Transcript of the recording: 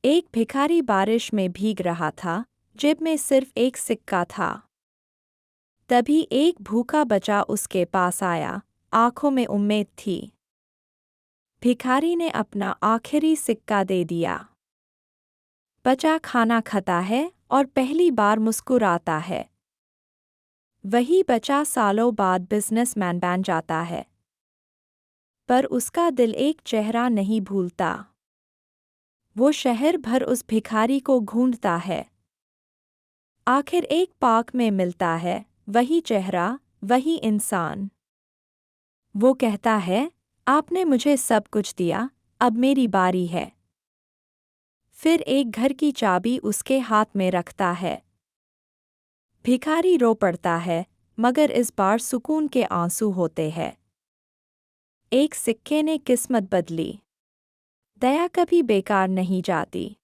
एक भिखारी बारिश में भीग रहा था, जेब में सिर्फ एक सिक्का था। तभी एक भूखा बच्चा उसके पास आया, आंखों में उम्मीद थी। भिखारी ने अपना आखिरी सिक्का दे दिया। बच्चा खाना खाता है और पहली बार मुस्कुराता है। वही बच्चा सालों बाद बिजनेसमैन बन जाता है। पर उसका दिल एक चेहरा नहीं भूलता। वो शहर भर उस भिखारी को ढूंढता है। आखिर एक पार्क में मिलता है, वही चेहरा, वही इंसान। वो कहता है, आपने मुझे सब कुछ दिया, अब मेरी बारी है। फिर एक घर की चाबी उसके हाथ में रखता है। भिखारी रो पड़ता है, मगर इस बार सुकून के आंसू होते हैं। एक सिक्के ने किस्मत बदली। दया कभी बेकार नहीं जाती।